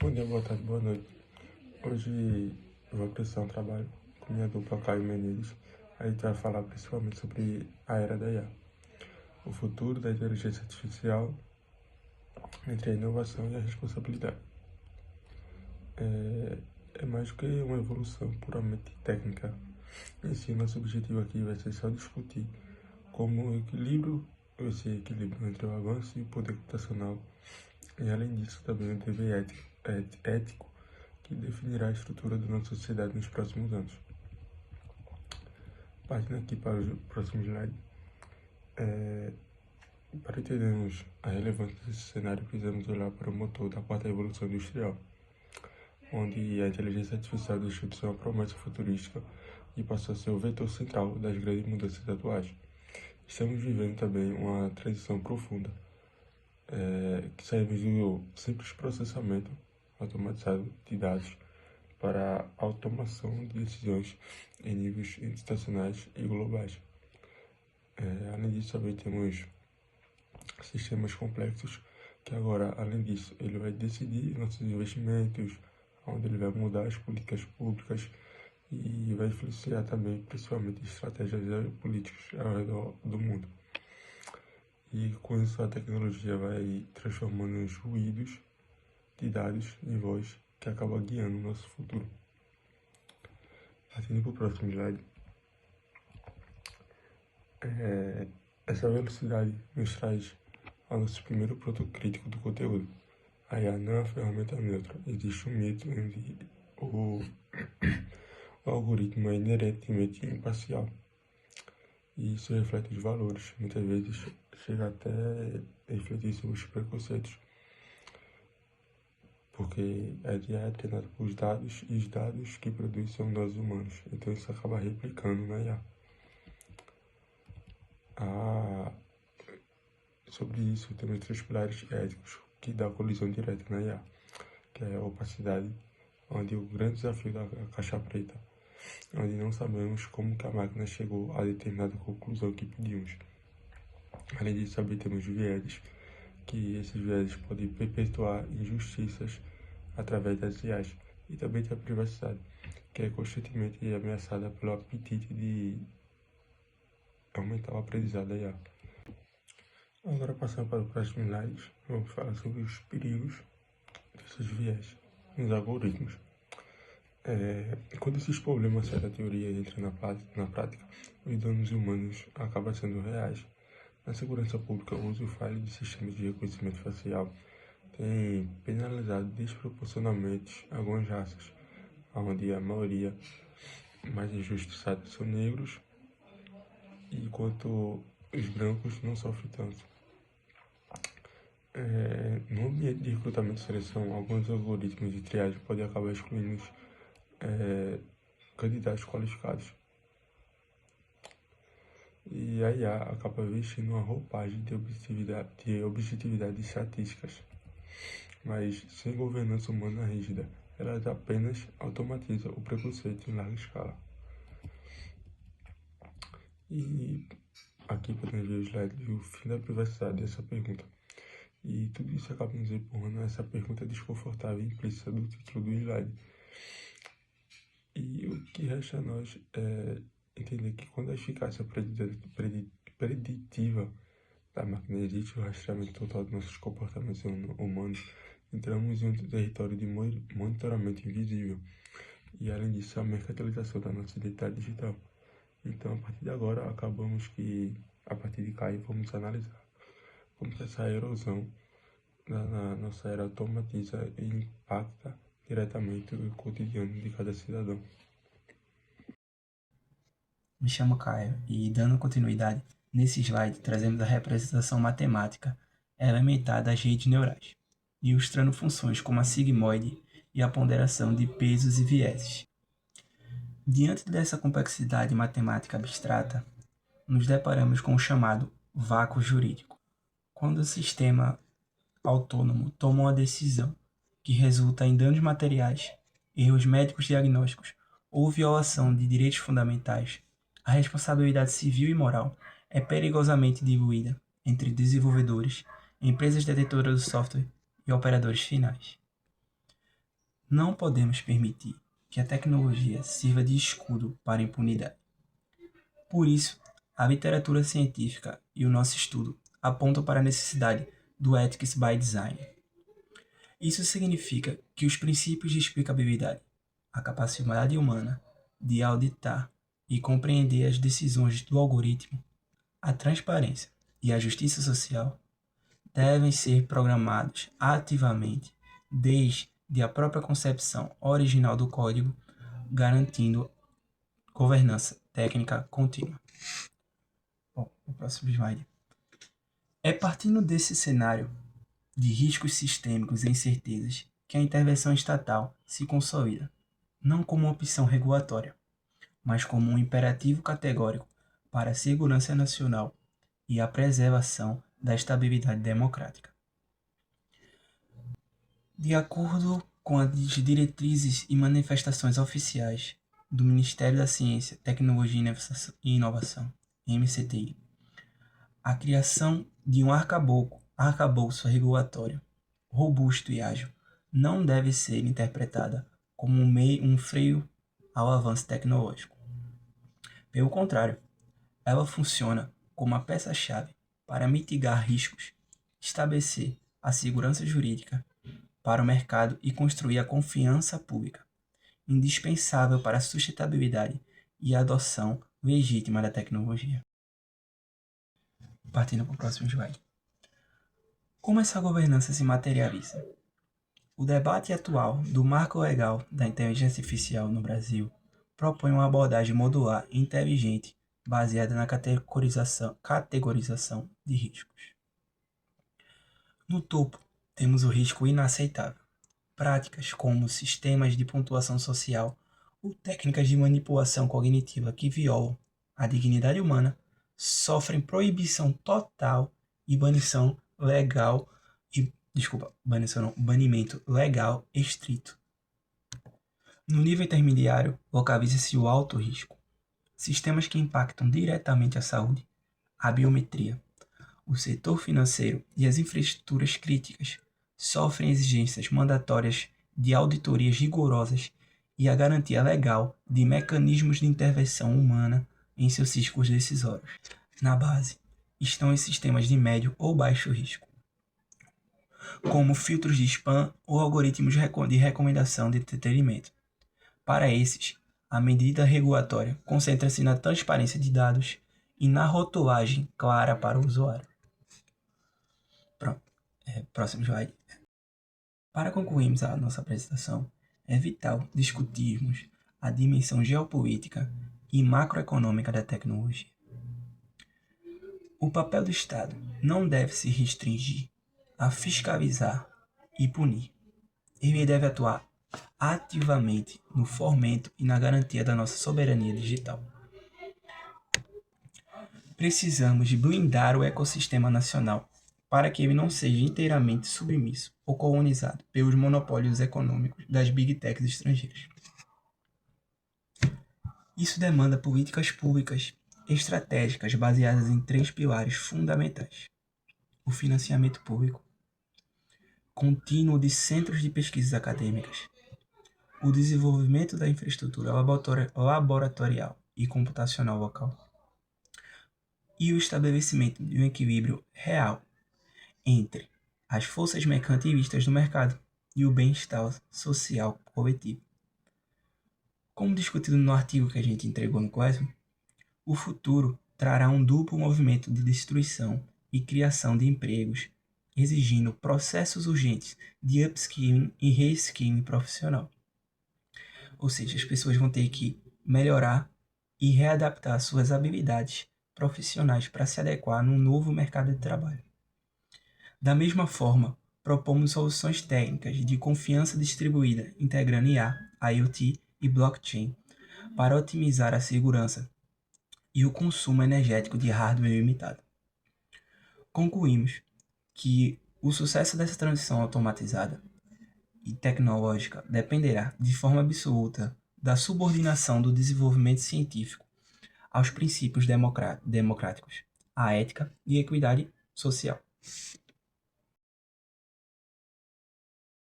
Bom dia, boa tarde, boa noite. Hoje eu vou apresentar um trabalho com minha dupla Caio Menezes. A gente vai falar principalmente sobre a era da IA, o futuro da inteligência artificial entre a inovação e a responsabilidade. É mais do que uma evolução puramente técnica. Em si, nosso objetivo aqui vai ser só discutir como esse equilíbrio entre o avanço e o poder computacional, e além disso também o dever ético que definirá a estrutura da nossa sociedade nos próximos anos. Partindo aqui para o próximo slide, para entendermos a relevância desse cenário, precisamos olhar para o motor da quarta revolução industrial, onde a inteligência artificial deixou de ser uma promessa futurística e passou a ser o vetor central das grandes mudanças atuais. Estamos vivendo também uma transição profunda, que saímos do simples processamento automatizado de dados para a automação de decisões em níveis institucionais e globais. Além disso, também temos sistemas complexos que agora, além disso, ele vai decidir nossos investimentos, onde ele vai mudar as políticas públicas e vai influenciar também, principalmente, estratégias políticas ao redor do mundo. E com isso a tecnologia vai transformando os ruídos de dados em voz que acaba guiando o nosso futuro. Partindo para o próximo slide. Essa velocidade nos traz ao nosso primeiro ponto crítico do conteúdo. A IA não é uma ferramenta neutra. Existe um mito onde o algoritmo é inerentemente imparcial. E isso reflete os valores. Muitas vezes chega até a refletir sobre os preconceitos. Porque a IA é treinada por dados e os dados que produz são nós humanos. Então isso acaba replicando na IA. Sobre isso, temos três pilares éticos que dão colisão direta na IA, que é a opacidade, onde o grande desafio da caixa preta, onde não sabemos como que a máquina chegou a determinada conclusão que pedimos. Além disso, também temos vieses, que esses vieses podem perpetuar injustiças através das IAs. E também tem a privacidade, que é constantemente ameaçada pelo apetite de aumentar o aprendizado da IA. Agora, passando para o próximo slide, vamos falar sobre os perigos desses viés nos algoritmos. Quando esses problemas da teoria entram na prática, os danos humanos acabam sendo reais. Na segurança pública, o uso falho de sistemas de reconhecimento facial tem penalizado desproporcionalmente algumas raças, onde a maioria mais injustiçados são negros, enquanto os brancos não sofrem tanto. No ambiente de recrutamento e seleção, alguns algoritmos de triagem podem acabar excluindo candidatos qualificados. E a IA acaba vestindo uma roupagem de objetividade de estatísticas, mas sem governança humana rígida. Ela apenas automatiza o preconceito em larga escala. E aqui podemos ver o slide do fim da privacidade dessa pergunta. E tudo isso acaba nos empurrando a essa pergunta desconfortável e implícita do título do slide. E o que resta a nós é entender que quando a eficácia preditiva da máquina existe o rastreamento total dos nossos comportamentos humanos, entramos em um território de monitoramento invisível. E além disso, a mercantilização da nossa identidade digital. Então, a partir de agora, a partir de Caio, vamos analisar como essa erosão na nossa era automatiza e impacta diretamente o cotidiano de cada cidadão. Me chamo Caio e, dando continuidade, nesse slide trazemos a representação matemática elementar das redes neurais, ilustrando funções como a sigmoide e a ponderação de pesos e vieses. Diante dessa complexidade matemática abstrata, nos deparamos com o chamado vácuo jurídico, quando o sistema autônomo toma uma decisão que resulta em danos materiais, erros médicos diagnósticos ou violação de direitos fundamentais, a responsabilidade civil e moral é perigosamente diluída entre desenvolvedores, empresas detetoras do software e operadores finais. Não podemos permitir que a tecnologia sirva de escudo para a impunidade. Por isso, a literatura científica e o nosso estudo apontam para a necessidade do Ethics by Design. Isso significa que os princípios de explicabilidade, a capacidade humana de auditar e compreender as decisões do algoritmo, a transparência e a justiça social devem ser programados ativamente desde a própria concepção original do código, garantindo governança técnica contínua. Bom, o próximo slide. É partindo desse cenário de riscos sistêmicos e incertezas que a intervenção estatal se consolida, não como uma opção regulatória, mas como um imperativo categórico para a segurança nacional e a preservação da estabilidade democrática. De acordo com as diretrizes e manifestações oficiais do Ministério da Ciência, Tecnologia e Inovação, MCTI, a criação de um arcabouço regulatório robusto e ágil não deve ser interpretada como um freio ao avanço tecnológico. Pelo contrário, ela funciona como a peça-chave para mitigar riscos, estabelecer a segurança jurídica para o mercado e construir a confiança pública, indispensável para a sustentabilidade e a adoção legítima da tecnologia. Partindo para o próximo slide. Como essa governança se materializa? O debate atual do marco legal da inteligência artificial no Brasil propõe uma abordagem modular e inteligente baseada na categorização de riscos. No topo, temos o risco inaceitável. Práticas como sistemas de pontuação social ou técnicas de manipulação cognitiva que violam a dignidade humana sofrem proibição total e banimento legal estrito. No nível intermediário, localiza-se o alto risco. Sistemas que impactam diretamente a saúde, a biometria, o setor financeiro e as infraestruturas críticas sofrem exigências mandatórias de auditorias rigorosas e a garantia legal de mecanismos de intervenção humana em seus ciclos decisórios. Na base, estão os sistemas de médio ou baixo risco, como filtros de spam ou algoritmos de recomendação de entretenimento. Para esses, a medida regulatória concentra-se na transparência de dados e na rotulagem clara para o usuário. Pronto. Próximo slide. Para concluirmos a nossa apresentação, é vital discutirmos a dimensão geopolítica e macroeconômica da tecnologia. O papel do Estado não deve se restringir a fiscalizar e punir. Ele deve atuar ativamente no fomento e na garantia da nossa soberania digital. Precisamos de blindar o ecossistema nacional para que ele não seja inteiramente submisso ou colonizado pelos monopólios econômicos das big techs estrangeiras. Isso demanda políticas públicas estratégicas baseadas em 3 pilares fundamentais: o financiamento público, contínuo de centros de pesquisas acadêmicas, o desenvolvimento da infraestrutura laboratorial e computacional local, e o estabelecimento de um equilíbrio real entre as forças mercantilistas do mercado e o bem-estar social coletivo. Como discutido no artigo que a gente entregou no Classroom, o futuro trará um duplo movimento de destruição e criação de empregos, exigindo processos urgentes de upskilling e reskilling profissional. Ou seja, as pessoas vão ter que melhorar e readaptar suas habilidades profissionais para se adequar num novo mercado de trabalho. Da mesma forma, propomos soluções técnicas de confiança distribuída, integrando IA, IoT e blockchain, para otimizar a segurança e o consumo energético de hardware limitado. Concluímos que o sucesso dessa transição automatizada e tecnológica dependerá de forma absoluta da subordinação do desenvolvimento científico aos princípios democráticos, à ética e equidade social.